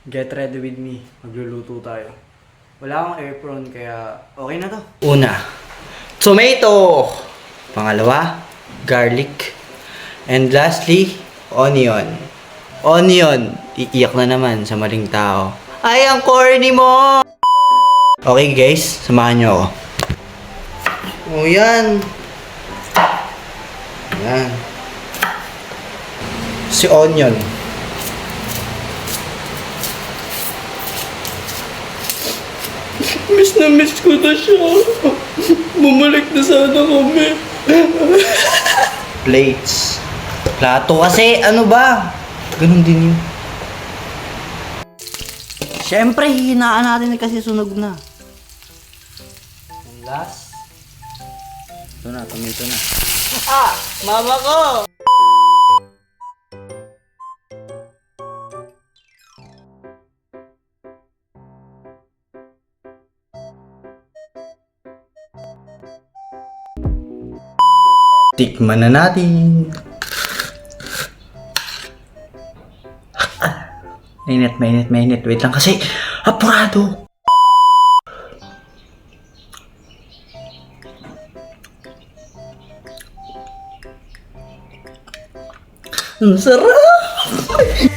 Get ready with me. Magluluto tayo. Wala akong apron kaya okay na to. Una, tomato. Pangalawa, garlic. And lastly, onion. Onion. Iiyak na naman sa maling tao. Ay, ang corny mo! Okay guys, samahan nyo ako. O yan. Yan. Si onion. Miss na miss ko na siya. Bumalik na sana kami. Plates. Plato kasi, ano ba? Ganun din yun. Siyempre, hihinaan natin kasi sunog na. And last. Ito na, tomato na. Ah! Mama ko! Tikman na natin. Mainit. Wait lang kasi. Apurado. Ang sarap!